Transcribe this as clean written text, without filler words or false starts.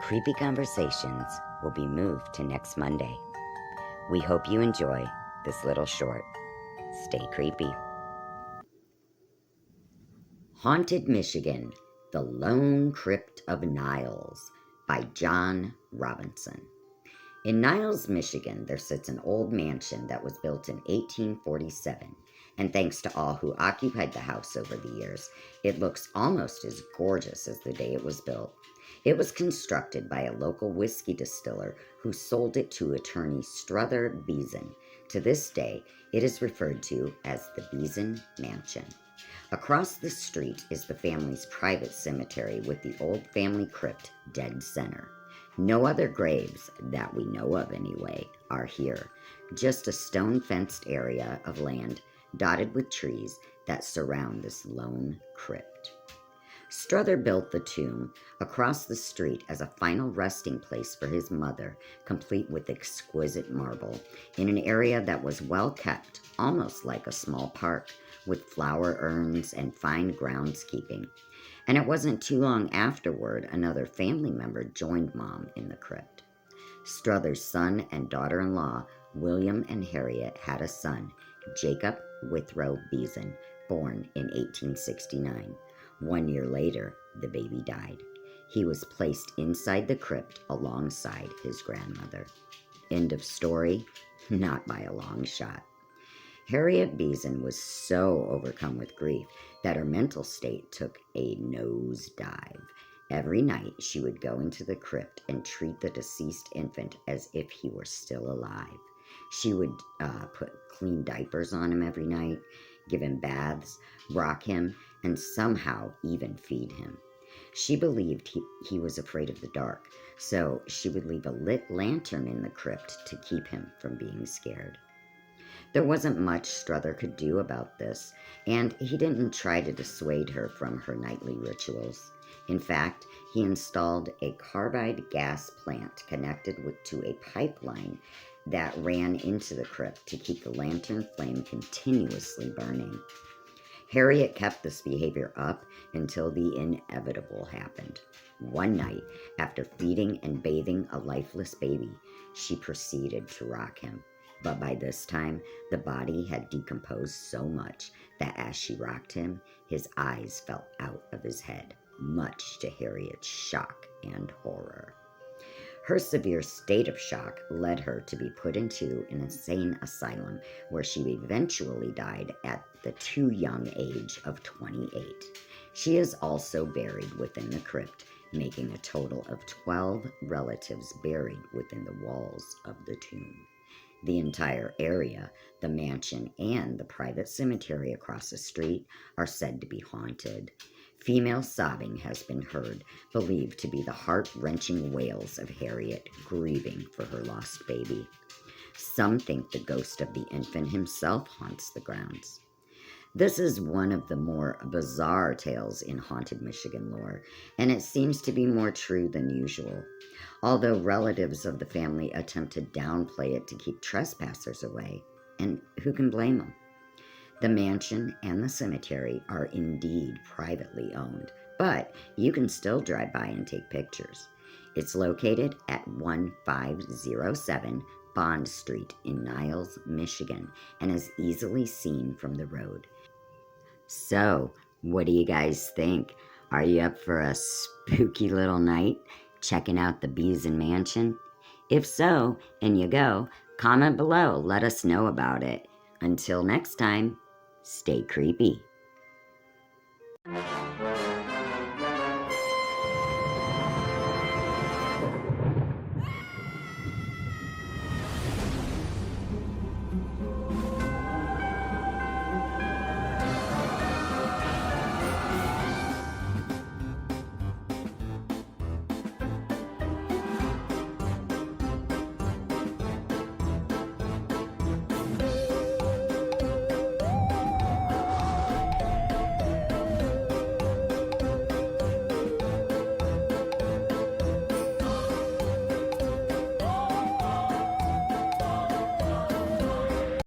Creepy Conversations will be moved to next Monday. We hope you enjoy this little short. Stay creepy. Haunted Michigan, The Lone Crypt of Niles by John Robinson. In Niles, Michigan, there sits an old mansion that was built in 1847, and thanks to all who occupied the house over the years, it looks almost as gorgeous as the day it was built. It was constructed by a local whiskey distiller who sold it to attorney Strother Beeson. To this day, it is referred to as the Beeson Mansion. Across the street is the family's private cemetery with the old family crypt dead center. No other graves, that we know of anyway, are here. Just a stone-fenced area of land dotted with trees that surround this lone crypt. Strother built the tomb across the street as a final resting place for his mother, complete with exquisite marble, in an area that was well kept, almost like a small park, with flower urns and fine groundskeeping. And it wasn't too long afterward another family member joined Mom in the crypt. Strother's son and daughter-in-law, William and Harriet, had a son, Jacob Withrow Beeson, born in 1869. 1 year later, the baby died. He was placed inside the crypt alongside his grandmother. End of story? Not by a long shot. Harriet Beeson was so overcome with grief that her mental state took a nosedive. Every night she would go into the crypt and treat the deceased infant as if he were still alive. She would put clean diapers on him every night, give him baths, rock him, and somehow even feed him. She believed he was afraid of the dark, so she would leave a lit lantern in the crypt to keep him from being scared. There wasn't much Strother could do about this, and he didn't try to dissuade her from her nightly rituals. In fact, he installed a carbide gas plant connected to a pipeline that ran into the crypt to keep the lantern flame continuously burning. Harriet kept this behavior up until the inevitable happened. One night, after feeding and bathing a lifeless baby, she proceeded to rock him. But by this time, the body had decomposed so much that as she rocked him, his eyes fell out of his head, much to Harriet's shock and horror. Her severe state of shock led her to be put into an insane asylum where she eventually died at the too young age of 28. She is also buried within the crypt, making a total of 12 relatives buried within the walls of the tomb. The entire area, the mansion, and the private cemetery across the street are said to be haunted. Female sobbing has been heard, believed to be the heart-wrenching wails of Harriet grieving for her lost baby. Some think the ghost of the infant himself haunts the grounds. This is one of the more bizarre tales in haunted Michigan lore, and it seems to be more true than usual, although relatives of the family attempt to downplay it to keep trespassers away, and who can blame them? The mansion and the cemetery are indeed privately owned, but you can still drive by and take pictures. It's located at 1507 Bond Street in Niles, Michigan, and is easily seen from the road. So, what do you guys think? Are you up for a spooky little night checking out the Beeson Mansion? If so, and you go, comment below. Let us know about it. Until next time, stay creepy.